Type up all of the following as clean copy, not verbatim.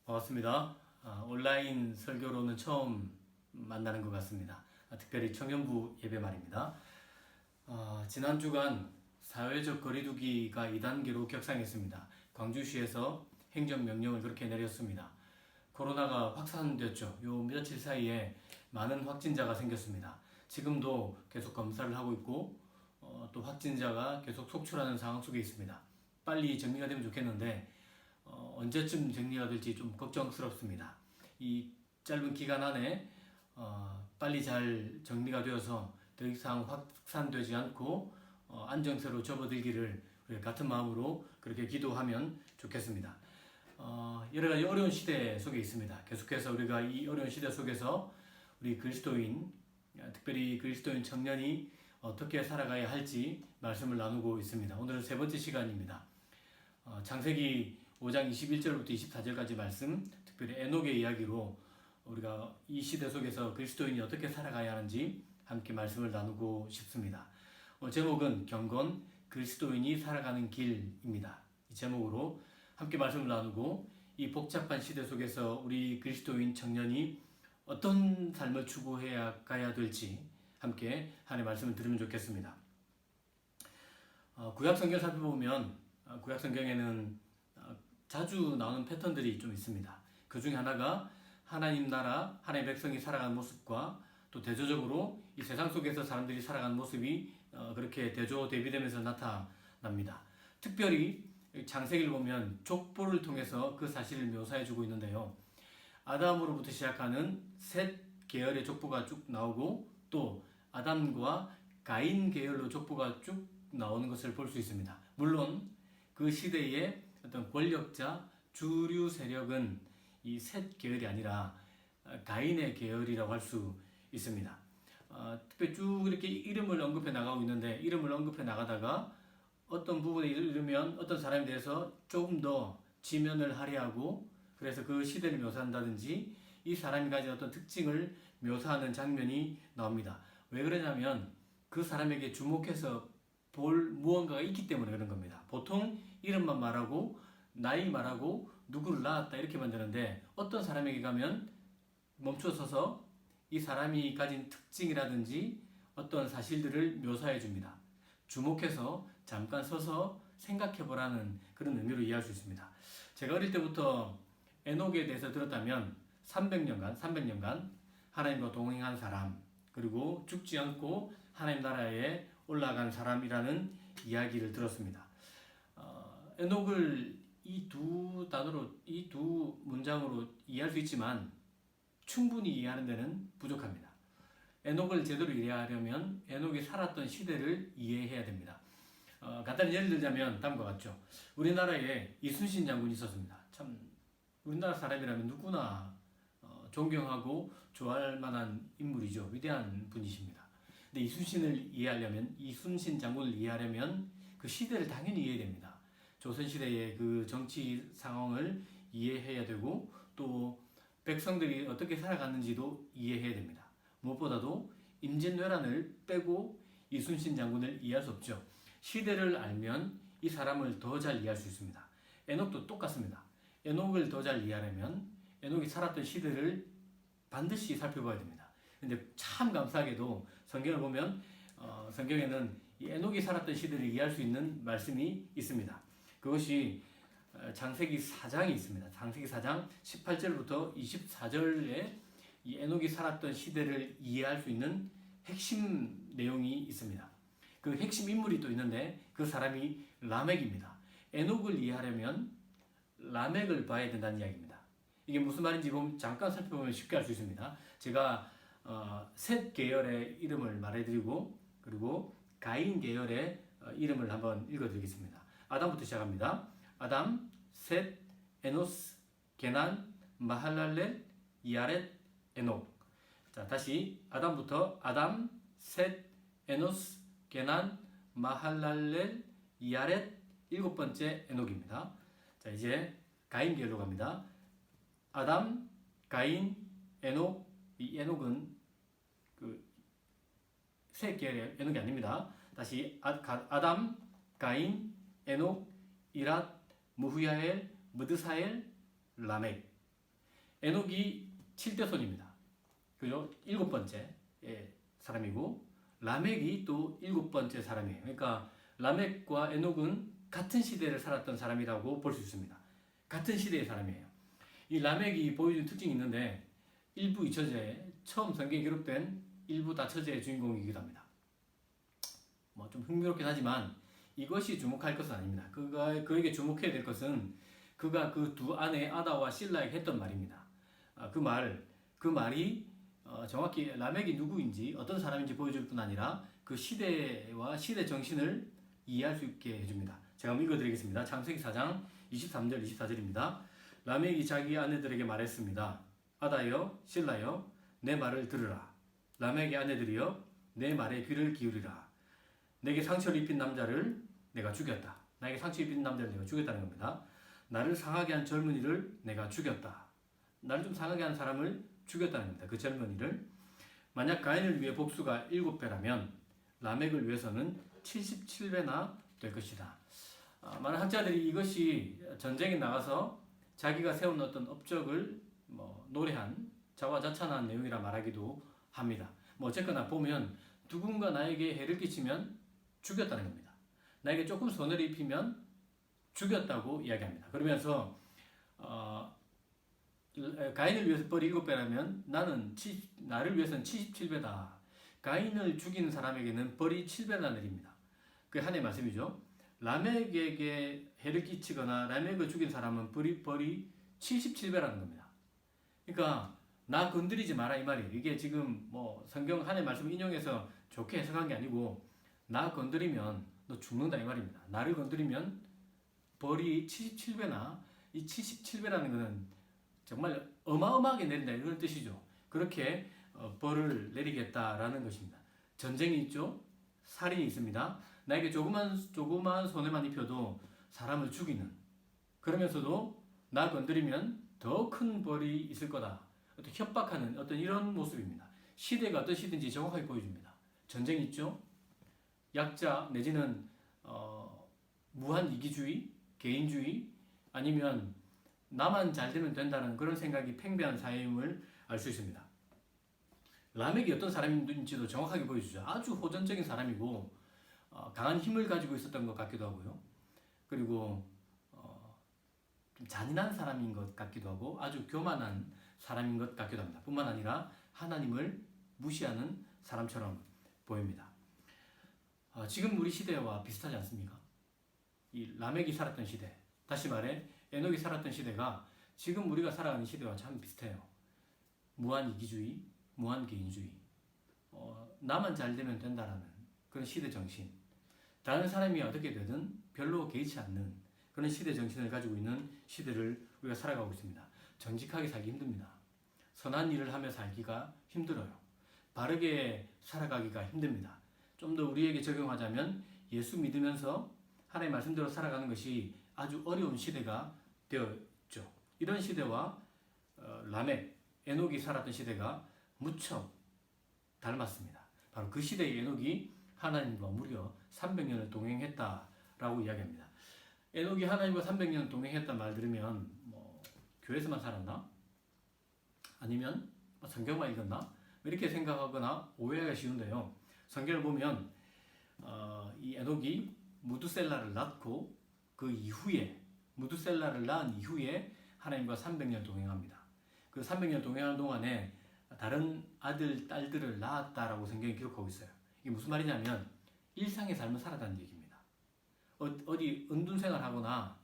반갑습니다. 온라인 설교로는 처음 만나는 것 같습니다. 특별히 청년부 예배 말입니다. 지난 주간 사회적 거리두기가 2단계로 격상했습니다. 광주시에서 행정명령을 그렇게 내렸습니다. 코로나가 확산됐죠. 요 며칠 사이에 많은 확진자가 생겼습니다. 지금도 계속 검사를 하고 있고 또 확진자가 계속 속출하는 상황 속에 있습니다. 빨리 정리가 되면 좋겠는데 언제쯤 정리가 될지 좀 걱정스럽습니다. 이 짧은 기간 안에 빨리 잘 정리가 되어서 더 이상 확산되지 않고 안정세로 접어들기를 우리 같은 마음으로 그렇게 기도하면 좋겠습니다. 여러 가지 어려운 시대 속에 있습니다. 계속해서 우리가 이 어려운 시대 속에서 우리 그리스도인, 특별히 그리스도인 청년이 어떻게 살아가야 할지 말씀을 나누고 있습니다. 오늘은 세 번째 시간입니다. 창세기 5장 21절부터 24절까지 말씀, 특별히 에녹의 이야기로 우리가 이 시대 속에서 그리스도인이 어떻게 살아가야 하는지 함께 말씀을 나누고 싶습니다. 제목은 경건 그리스도인이 살아가는 길입니다. 이 제목으로 함께 말씀을 나누고 이 복잡한 시대 속에서 우리 그리스도인 청년이 어떤 삶을 추구해야 가야 될지 함께 하나님의 말씀을 들으면 좋겠습니다. 구약 성경 살펴보면 구약 성경에는 자주 나오는 패턴들이 좀 있습니다. 그 중에 하나가 하나님 나라, 하나님의 백성이 살아가는 모습과 또 대조적으로 이 세상 속에서 사람들이 살아가는 모습이 그렇게 대조 대비되면서 나타납니다. 특별히 창세기를 보면 족보를 통해서 그 사실을 묘사해주고 있는데요. 아담으로부터 시작하는 셋 계열의 족보가 쭉 나오고 또 아담과 가인 계열로 족보가 쭉 나오는 것을 볼 수 있습니다. 물론 그 시대의 어떤 권력자, 주류 세력은 이 셋 계열이 아니라 가인의 계열이라고 할 수 있습니다. 특별히 쭉 이렇게 이름을 언급해 나가고 있는데 이름을 언급해 나가다가 어떤 부분에 이르면 어떤 사람에 대해서 조금 더 지면을 할애하고 그래서 그 시대를 묘사한다든지 이 사람이 가진 어떤 특징을 묘사하는 장면이 나옵니다. 왜 그러냐면 그 사람에게 주목해서 볼 무언가가 있기 때문에 그런 겁니다. 보통 이름만 말하고 나이 말하고 누구를 낳았다 이렇게만 되는데 어떤 사람에게 가면 멈춰서서 이 사람이 가진 특징이라든지 어떤 사실들을 묘사해 줍니다. 주목해서 잠깐 서서 생각해 보라는 그런 의미로 이해할 수 있습니다. 제가 어릴 때부터 에녹에 대해서 들었다면 300년간 하나님과 동행한 사람 그리고 죽지 않고 하나님 나라에 올라간 사람이라는 이야기를 들었습니다. 에녹을 이 두 단어로, 이 두 문장으로 이해할 수 있지만 충분히 이해하는 데는 부족합니다. 에녹을 제대로 이해하려면 에녹이 살았던 시대를 이해해야 됩니다. 간단히 예를 들자면 다음과 같죠. 우리나라에 이순신 장군이 있었습니다. 참 우리나라 사람이라면 누구나 존경하고 좋아할 만한 인물이죠. 위대한 분이십니다. 근데 이순신 장군을 이해하려면 그 시대를 당연히 이해해야 됩니다. 조선시대의 그 정치 상황을 이해해야 되고 또 백성들이 어떻게 살아갔는지도 이해해야 됩니다. 무엇보다도 임진왜란을 빼고 이순신 장군을 이해할 수 없죠. 시대를 알면 이 사람을 더 잘 이해할 수 있습니다. 에녹도 똑같습니다. 에녹을 더 잘 이해하려면 에녹이 살았던 시대를 반드시 살펴봐야 됩니다. 근데 참 감사하게도 성경을 보면 성경에는 이 에녹이 살았던 시대를 이해할 수 있는 말씀이 있습니다. 그것이 창세기 4장이 있습니다. 창세기 4장 18절부터 24절에 이 에녹이 살았던 시대를 이해할 수 있는 핵심 내용이 있습니다. 그 핵심 인물이 또 있는데 그 사람이 라멕입니다. 에녹을 이해하려면 라멕을 봐야 된다는 이야기입니다. 이게 무슨 말인지 잠깐 살펴보면 쉽게 알 수 있습니다. 제가 셋 계열의 이름을 말해드리고 그리고 가인 계열의 이름을 한번 읽어드리겠습니다. 아담부터 시작합니다. 아담, 셋, 에노스, 게난, 마할랄렐, 야렛, 에녹. 자, 다시 아담부터 아담, 셋, 에노스, 게난, 마할랄렐, 야렛, 일곱 번째 에녹입니다. 자, 이제 가인 계열로 갑니다. 아담, 가인, 에녹. 이 에녹은 그 세 계열의 에녹이 아닙니다. 다시 아담, 가인, 에녹, 이랏, 무후야엘, 무드사엘, 라멕. 에녹이 7대손입니다. 그죠? 7번째 사람이고 라멕이 또 7번째 사람이에요. 그러니까 라멕과 에녹은 같은 시대를 살았던 사람이라고 볼 수 있습니다. 같은 시대의 사람이에요. 이 라멕이 보여주는 특징이 있는데 일부 이처제에 처음 성경에 기록된 일부 다처제의 주인공이기도 합니다. 뭐 좀 흥미롭긴 하지만 이것이 주목할 것은 아닙니다. 그에게 주목해야 될 것은 그가 그 두 아내 아다와 실라에게 했던 말입니다. 그 말이 정확히 라멕이 누구인지 어떤 사람인지 보여줄 뿐 아니라 그 시대와 시대 정신을 이해할 수 있게 해줍니다. 제가 한번 읽어드리겠습니다. 창세기 4장 23절 24절입니다. 라멕이 자기 아내들에게 말했습니다. 아다여 실라여 내 말을 들으라. 라멕의 아내들이여 내 말에 귀를 기울이라. 내게 상처를 입힌 남자를 내가 죽였다. 나에게 상처 입힌 남자를 내가 죽였다는 겁니다. 나를 상하게 한 젊은이를 내가 죽였다. 나를 좀 상하게 한 사람을 죽였다는 겁니다. 그 젊은이를. 만약 가인을 위해 복수가 7배라면 라멕을 위해서는 77배나 될 것이다. 많은 학자들이 이것이 전쟁에 나가서 자기가 세운 어떤 업적을 노래한 자화자찬한 내용이라 말하기도 합니다. 어쨌거나 보면 누군가 나에게 해를 끼치면 죽였다는 겁니다. 나에게 조금 손해를 입히면 죽였다고 이야기합니다. 그러면서 가인을 위해서 벌이 7배라면 나를 위해서는 77배다. 가인을 죽인 사람에게는 벌이 7배나 내립니다. 그게 하나의 말씀이죠. 라멕에게 해를 끼치거나 라멕을 죽인 사람은 벌이 77배라는 겁니다. 그러니까 나 건드리지 마라 이 말이에요. 이게 지금 성경 하나의 말씀 인용해서 좋게 해석한 게 아니고 나 건드리면 너 죽는다 이 말입니다. 나를 건드리면 벌이 77배나 이 77배라는 것은 정말 어마어마하게 내린다 이런 뜻이죠. 그렇게 벌을 내리겠다라는 것입니다. 전쟁이 있죠. 살인이 있습니다. 나에게 조그만 손해만 입혀도 사람을 죽이는, 그러면서도 나 건드리면 더 큰 벌이 있을 거다. 어떤 협박하는 어떤 이런 모습입니다. 시대가 어떤 시대인지 정확하게 보여줍니다. 전쟁이 있죠. 약자 내지는 무한 이기주의, 개인주의, 아니면 나만 잘 되면 된다는 그런 생각이 팽배한 사회임을 알 수 있습니다. 라멕이 어떤 사람인지도 정확하게 보여주죠. 아주 호전적인 사람이고 강한 힘을 가지고 있었던 것 같기도 하고요. 그리고 좀 잔인한 사람인 것 같기도 하고 아주 교만한 사람인 것 같기도 합니다. 뿐만 아니라 하나님을 무시하는 사람처럼 보입니다. 지금 우리 시대와 비슷하지 않습니까? 이 라멕이 살았던 시대, 다시 말해 에녹이 살았던 시대가 지금 우리가 살아가는 시대와 참 비슷해요. 무한 이기주의, 무한 개인주의, 나만 잘 되면 된다라는 그런 시대 정신, 다른 사람이 어떻게 되든 별로 개의치 않는 그런 시대 정신을 가지고 있는 시대를 우리가 살아가고 있습니다. 정직하게 살기 힘듭니다. 선한 일을 하며 살기가 힘들어요. 바르게 살아가기가 힘듭니다. 좀 더 우리에게 적용하자면 예수 믿으면서 하나님의 말씀대로 살아가는 것이 아주 어려운 시대가 되었죠. 이런 시대와 라멕, 에녹이 살았던 시대가 무척 닮았습니다. 바로 그 시대의 에녹이 하나님과 무려 300년을 동행했다라고 이야기합니다. 에녹이 하나님과 300년 동행했단 말 들으면 교회에서만 살았나? 아니면 성경만 읽었나? 이렇게 생각하거나 오해하기가 쉬운데요. 성경을 보면 이 에녹이 무두셀라를 낳고 그 이후에 무두셀라를 낳은 이후에 하나님과 300년 동행합니다. 그 300년 동행하는 동안에 다른 아들, 딸들을 낳았다라고 성경이 기록하고 있어요. 이게 무슨 말이냐면 일상의 삶을 살아가는 얘기입니다. 어디 은둔생활 하거나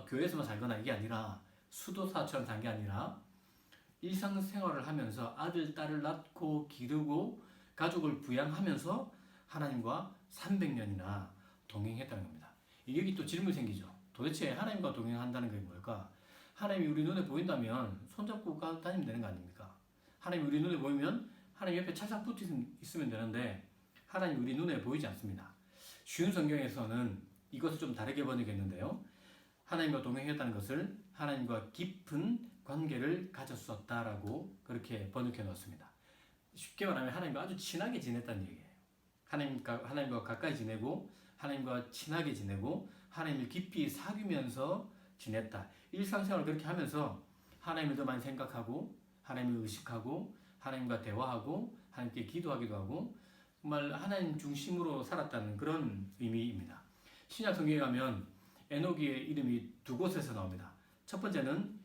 교회에서만 살거나 이게 아니라 수도사처럼 산 게 아니라 일상생활을 하면서 아들, 딸을 낳고 기르고 가족을 부양하면서 하나님과 300년이나 동행했다는 겁니다. 여기 또 질문이 생기죠. 도대체 하나님과 동행한다는 게 뭘까? 하나님이 우리 눈에 보인다면 손잡고 다니면 되는 거 아닙니까? 하나님이 우리 눈에 보이면 하나님 옆에 찰싹 붙어 있으면 되는데 하나님 우리 눈에 보이지 않습니다. 쉬운 성경에서는 이것을 좀 다르게 번역했는데요. 하나님과 동행했다는 것을 하나님과 깊은 관계를 가졌었다라고 그렇게 번역해 놓았습니다. 쉽게 말하면 하나님과 아주 친하게 지냈다는 얘기예요. 하나님과 가까이 지내고 하나님과 친하게 지내고 하나님을 깊이 사귀면서 지냈다. 일상생활을 그렇게 하면서 하나님을 더 많이 생각하고 하나님을 의식하고 하나님과 대화하고 하나님께 기도하기도 하고 정말 하나님 중심으로 살았다는 그런 의미입니다. 신약 성경에 가면 에녹의 이름이 두 곳에서 나옵니다. 첫 번째는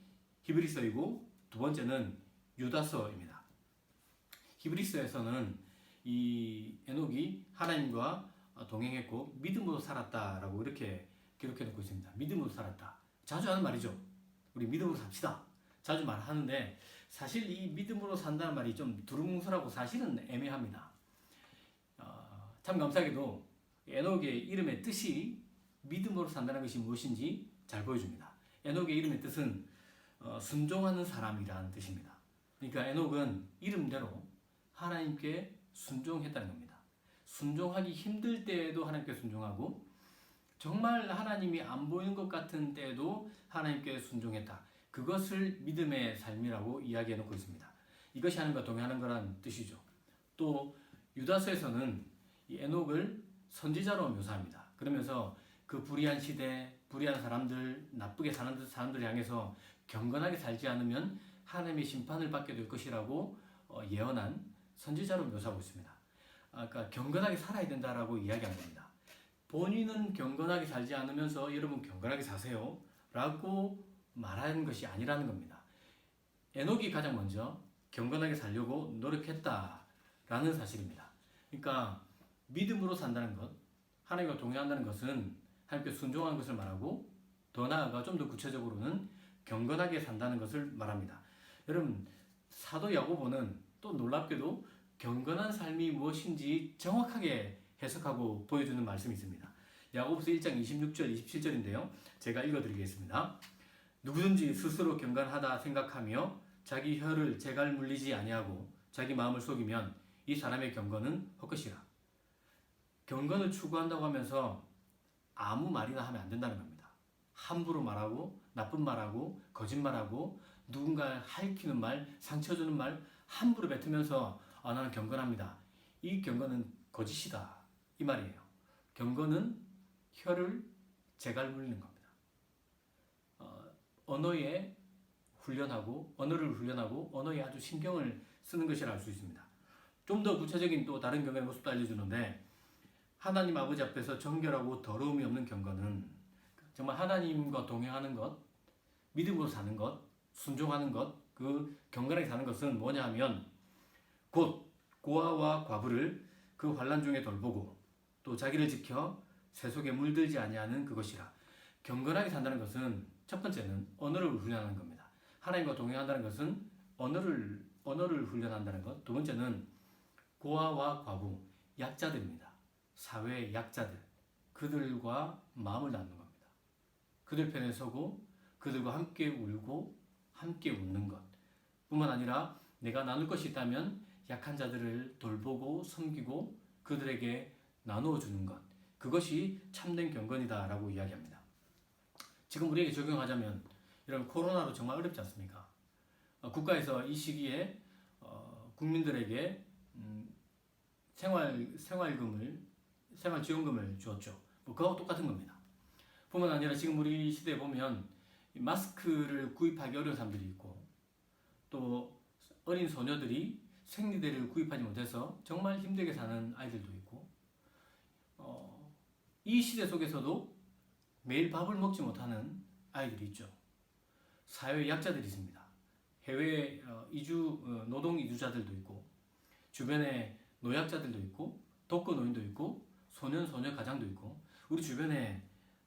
히브리서이고 두 번째는 유다서입니다. 히브리서에서는 이 에녹이 하나님과 동행했고 믿음으로 살았다라고 이렇게 기록해 놓고 있습니다. 믿음으로 살았다. 자주 하는 말이죠. 우리 믿음으로 삽시다. 자주 말하는데 사실 이 믿음으로 산다는 말이 좀 두루뭉술하고 사실은 애매합니다. 참 감사하게도 에녹의 이름의 뜻이 믿음으로 산다는 것이 무엇인지 잘 보여줍니다. 에녹의 이름의 뜻은 순종하는 사람이라는 뜻입니다. 그러니까 에녹은 이름대로 하나님께 순종했다는 겁니다. 순종하기 힘들 때에도 하나님께 순종하고 정말 하나님이 안 보이는 것 같은 때에도 하나님께 순종했다. 그것을 믿음의 삶이라고 이야기해 놓고 있습니다. 이것이 하나님과 동행하는 거란 뜻이죠. 또 유다서에서는 이 에녹을 선지자로 묘사합니다. 그러면서 그 불의한 시대, 불의한 사람들, 나쁘게 사는 사람들을 향해서 경건하게 살지 않으면 하나님의 심판을 받게 될 것이라고 예언한 선지자로 묘사하고 있습니다. 그러니까 경건하게 살아야 된다라고 이야기하는 겁니다. 본인은 경건하게 살지 않으면서 여러분 경건하게 사세요 라고 말하는 것이 아니라는 겁니다. 에녹이 가장 먼저 경건하게 살려고 노력했다라는 사실입니다. 그러니까 믿음으로 산다는 것, 하나님과 동행한다는 것은 하나님께 순종하는 것을 말하고 더 나아가 좀 더 구체적으로는 경건하게 산다는 것을 말합니다. 여러분 사도 야고보는 또 놀랍게도 경건한 삶이 무엇인지 정확하게 해석하고 보여주는 말씀이 있습니다. 야고보서 1장 26절 27절인데요. 제가 읽어드리겠습니다. 누구든지 스스로 경건하다 생각하며 자기 혀를 재갈 물리지 아니하고 자기 마음을 속이면 이 사람의 경건은 헛것이라. 경건을 추구한다고 하면서 아무 말이나 하면 안 된다는 겁니다. 함부로 말하고 나쁜 말하고 거짓말하고 누군가를 핥히는 말, 상처 주는 말 함부로 뱉으면서 나는 경건합니다. 이 경건은 거짓이다. 이 말이에요. 경건은 혀를 재갈 물리는 겁니다. 언어를 훈련하고 언어에 아주 신경을 쓰는 것이라 알 수 있습니다. 좀 더 구체적인 또 다른 경건의 모습도 알려주는데 하나님 아버지 앞에서 정결하고 더러움이 없는 경건은 정말 하나님과 동행하는 것, 믿음으로 사는 것, 순종하는 것, 그 경건하게 사는 것은 뭐냐 하면 곧 고아와 과부를 그 환난 중에 돌보고 또 자기를 지켜 세속에 물들지 아니하는 그것이라. 경건하게 산다는 것은 첫 번째는 언어를 훈련하는 겁니다. 하나님과 동행한다는 것은 언어를 훈련한다는 것. 두 번째는 고아와 과부, 약자들입니다. 사회의 약자들, 그들과 마음을 나누는 겁니다. 그들 편에 서고 그들과 함께 울고 함께 웃는 것 뿐만 아니라 내가 나눌 것이 있다면 약한 자들을 돌보고 섬기고 그들에게 나누어 주는 것, 그것이 참된 경건이다 라고 이야기합니다. 지금 우리에게 적용하자면 여러분 코로나로 정말 어렵지 않습니까? 국가에서 이 시기에 국민들에게 생활지원금을 주었죠. 그거하고 똑같은 겁니다. 뿐만 아니라 지금 우리 시대에 보면 마스크를 구입하기 어려운 사람들이 있고 또 어린 소녀들이 생리대를 구입하지 못해서 정말 힘들게 사는 아이들도 있고 이 시대 속에서도 매일 밥을 먹지 못하는 아이들이 있죠. 사회 약자들이 있습니다. 해외 노동 이주자들도 있고 주변에 노약자들도 있고 독거 노인도 있고 소년 소녀 가장도 있고 우리 주변에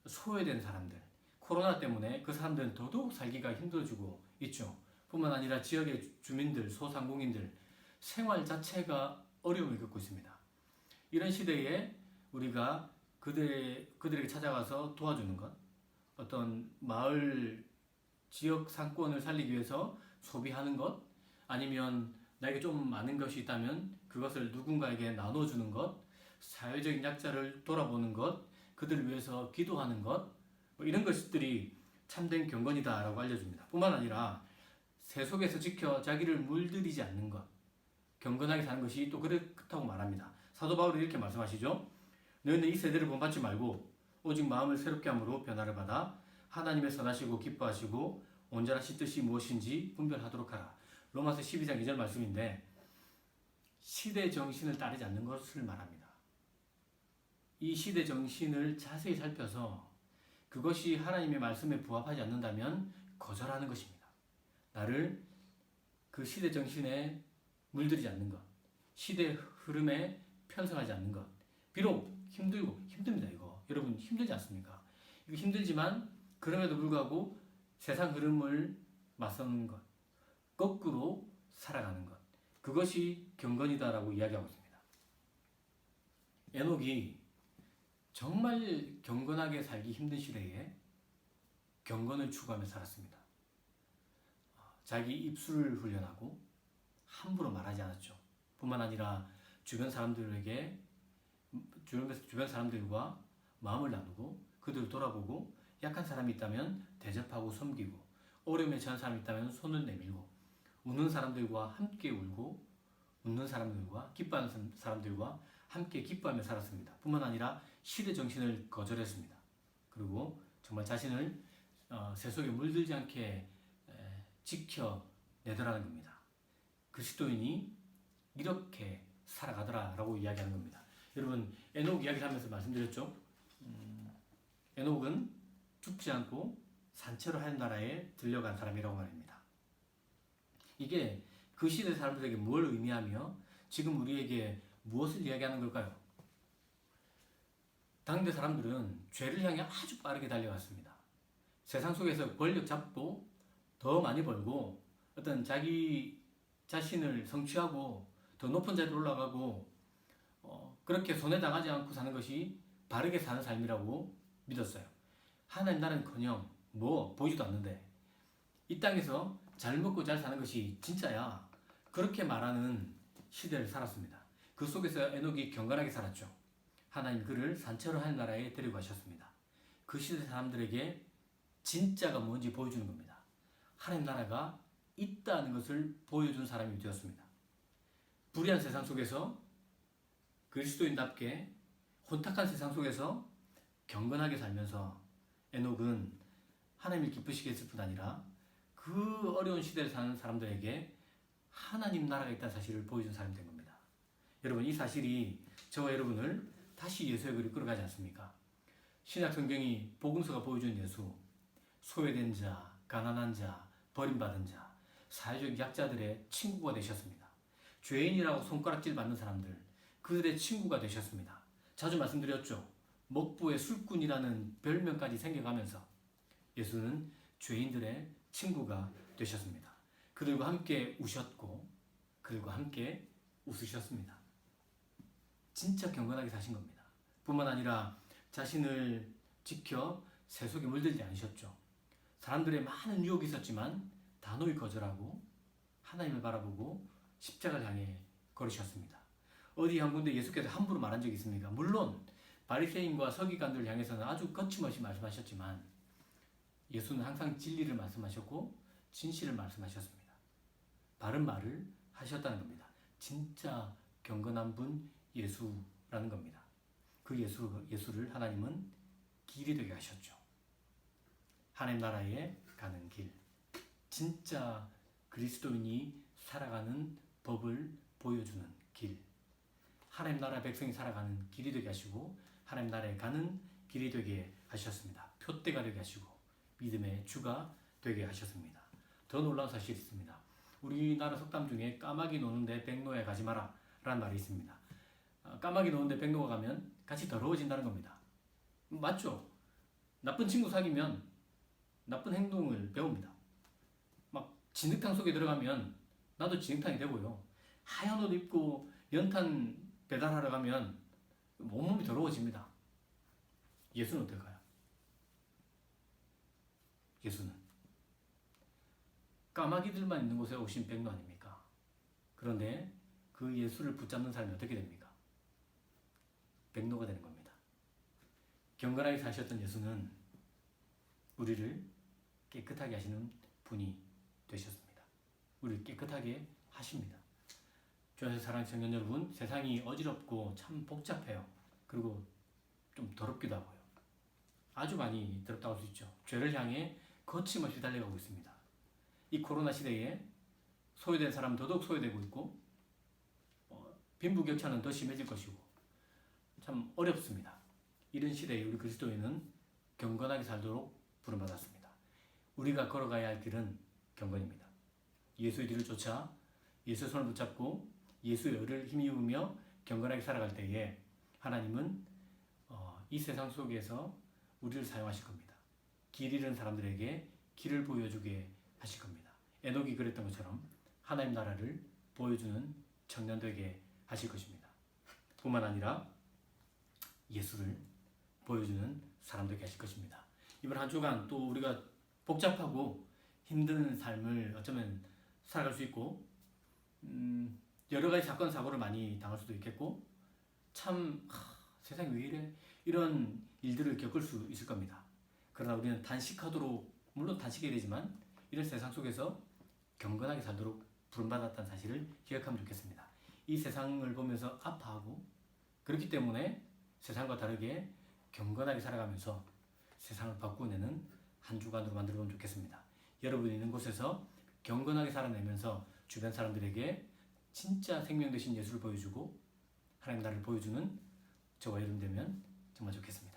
소외된 사람들, 코로나 때문에 그 사람들은 더더욱 살기가 힘들어지고 있죠. 뿐만 아니라 지역의 주민들, 소상공인들 생활 자체가 어려움을 겪고 있습니다. 이런 시대에 우리가 그들에게 찾아가서 도와주는 것, 어떤 마을 지역 상권을 살리기 위해서 소비하는 것, 아니면 나에게 좀 많은 것이 있다면 그것을 누군가에게 나눠주는 것, 사회적인 약자를 돌아보는 것, 그들을 위해서 기도하는 것, 이런 것들이 참된 경건이다라고 알려줍니다. 뿐만 아니라 세속에서 지켜 자기를 물들이지 않는 것, 경건하게 사는 것이 또 그렇다고 말합니다. 사도 바울이 이렇게 말씀하시죠. 너희는 이 세대를 본받지 말고 오직 마음을 새롭게 함으로 변화를 받아 하나님의 선하시고 기뻐하시고 온전하신 뜻이 무엇인지 분별하도록 하라. 로마서 12장 2절 말씀인데 시대 정신을 따르지 않는 것을 말합니다. 이 시대 정신을 자세히 살펴서 그것이 하나님의 말씀에 부합하지 않는다면 거절하는 것입니다. 나를 그 시대 정신에 물들이지 않는 것, 시대 흐름에 편성하지 않는 것. 비록 힘듭니다. 이거 여러분 힘들지 않습니까? 이거 힘들지만 그럼에도 불구하고 세상 흐름을 맞서는 것, 거꾸로 살아가는 것, 그것이 경건이다라고 이야기하고 있습니다. 에녹이 정말 경건하게 살기 힘든 시대에 경건을 추구하며 살았습니다. 자기 입술을 훈련하고 함부로 말하지 않았죠. 뿐만 아니라 주변 사람들과 마음을 나누고 그들을 돌아보고 약한 사람이 있다면 대접하고 섬기고 어려움에 처한 사람이 있다면 손을 내밀고 웃는 사람들과 함께 울고 웃는 사람들과 기뻐하는 사람들과 함께 기뻐하며 살았습니다. 뿐만 아니라 시대 정신을 거절했습니다. 그리고 정말 자신을 세속에 물들지 않게 지켜내더라는 겁니다. 그리스도인이 이렇게 살아가더라라고 이야기하는 겁니다. 여러분 에녹 이야기를 하면서 말씀드렸죠. 에녹은 죽지 않고 산채로 하얀 나라에 들려간 사람이라고 말합니다. 이게 그 시대 사람들에게 뭘 의미하며 지금 우리에게 무엇을 이야기하는 걸까요? 당대 사람들은 죄를 향해 아주 빠르게 달려갔습니다. 세상 속에서 권력 잡고 더 많이 벌고 어떤 자기 자신을 성취하고 더 높은 자리로 올라가고 그렇게 손해 당하지 않고 사는 것이 바르게 사는 삶이라고 믿었어요. 하나님 나라는커녕 보이지도 않는데 이 땅에서 잘 먹고 잘 사는 것이 진짜야. 그렇게 말하는 시대를 살았습니다. 그 속에서 에녹이 경건하게 살았죠. 하나님 그를 산채로 하얀 나라에 데리고 가셨습니다. 그 시대 사람들에게 진짜가 뭔지 보여주는 겁니다. 하나님 나라가 있다는 것을 보여준 사람이 되었습니다. 불의한 세상 속에서 그리스도인답게 혼탁한 세상 속에서 경건하게 살면서 에녹은 하나님을 기쁘시게 했을 뿐 아니라 그 어려운 시대에 사는 사람들에게 하나님 나라가 있다는 사실을 보여준 사람이 된 겁니다. 여러분 이 사실이 저와 여러분을 다시 예수의 길로 끌어가지 않습니까? 신약 성경이 복음서가 보여준 예수, 소외된 자, 가난한 자, 버림받은 자, 사회적 약자들의 친구가 되셨습니다. 죄인이라고 손가락질 받는 사람들, 그들의 친구가 되셨습니다. 자주 말씀드렸죠. 먹부의 술꾼이라는 별명까지 생겨가면서 예수는 죄인들의 친구가 되셨습니다. 그들과 함께 우셨고 그들과 함께 웃으셨습니다. 진짜 경건하게 사신 겁니다. 뿐만 아니라 자신을 지켜 세속에 물들지 않으셨죠. 사람들의 많은 유혹이 있었지만 단호히 거절하고 하나님을 바라보고 십자가를 향해 걸으셨습니다. 어디 한 군데 예수께서 함부로 말한 적이 있습니까? 물론 바리새인과 서기관들을 향해서는 아주 거침없이 말씀하셨지만 예수는 항상 진리를 말씀하셨고 진실을 말씀하셨습니다. 바른 말을 하셨다는 겁니다. 진짜 경건한 분 예수라는 겁니다. 그 예수를 하나님은 길이 되게 하셨죠. 하나님 나라에 가는 길, 진짜 그리스도인이 살아가는 법을 보여주는 길, 하나님 나라 백성이 살아가는 길이 되게 하시고 하나님 나라에 가는 길이 되게 하셨습니다. 표대가 되게 하시고 믿음의 주가 되게 하셨습니다. 더 놀라운 사실이 있습니다. 우리나라 속담 중에 까마귀 노는데 백로에 가지 마라 라는 말이 있습니다. 까마귀 노는데 백로가 가면 같이 더러워진다는 겁니다. 맞죠? 나쁜 친구 사귀면 나쁜 행동을 배웁니다. 막 진흙탕 속에 들어가면 나도 진흙탕이 되고요. 하얀 옷 입고 연탄 배달하러 가면 온몸이 더러워집니다. 예수는 어떨까요? 예수는 까마귀들만 있는 곳에 오신 백로 아닙니까? 그런데 그 예수를 붙잡는 사람이 어떻게 됩니까? 백로가 되는 겁니다. 경건하게 사셨던 예수는 우리를 깨끗하게 하시는 분이 되셨습니다. 우리를 깨끗하게 하십니다. 주 안에서 사랑하는 청년 여러분, 세상이 어지럽고 참 복잡해요. 그리고 좀 더럽기도 하고요. 아주 많이 더럽다고 할 수 있죠. 죄를 향해 거침없이 달려가고 있습니다. 이 코로나 시대에 소외된 사람 더더욱 소외되고 있고 빈부격차는 더 심해질 것이고 참 어렵습니다. 이런 시대에 우리 그리스도인은 경건하게 살도록 부름받았습니다. 우리가 걸어가야 할 길은 경건입니다. 예수의 뒤를 쫓아 예수의 손을 붙잡고 예수의 의를 힘입으며 경건하게 살아갈 때에 하나님은 이 세상 속에서 우리를 사용하실 겁니다. 길 잃은 사람들에게 길을 보여주게 하실 겁니다. 에녹이 그랬던 것처럼 하나님 나라를 보여주는 청년 되게 하실 것입니다. 뿐만 아니라 예수를 보여주는 사람 되게 하실 것입니다. 이번 한 주간 또 우리가 복잡하고 힘든 삶을 어쩌면 살아갈 수 있고 여러 가지 사건 사고를 많이 당할 수도 있겠고 참 세상이 왜 이래 이런 일들을 겪을 수 있을 겁니다. 그러나 우리는 단식하도록 물론 단식해야 되지만 이런 세상 속에서 경건하게 살도록 부름받았다는 사실을 기억하면 좋겠습니다. 이 세상을 보면서 아파하고 그렇기 때문에 세상과 다르게 경건하게 살아가면서 세상을 바꾸내는 한 주간으로 만들어보면 좋겠습니다. 여러분이 있는 곳에서 경건하게 살아내면서 주변 사람들에게 진짜 생명 되신 예수를 보여주고 하나님 나라를 보여주는 저와 여러분 되면 정말 좋겠습니다.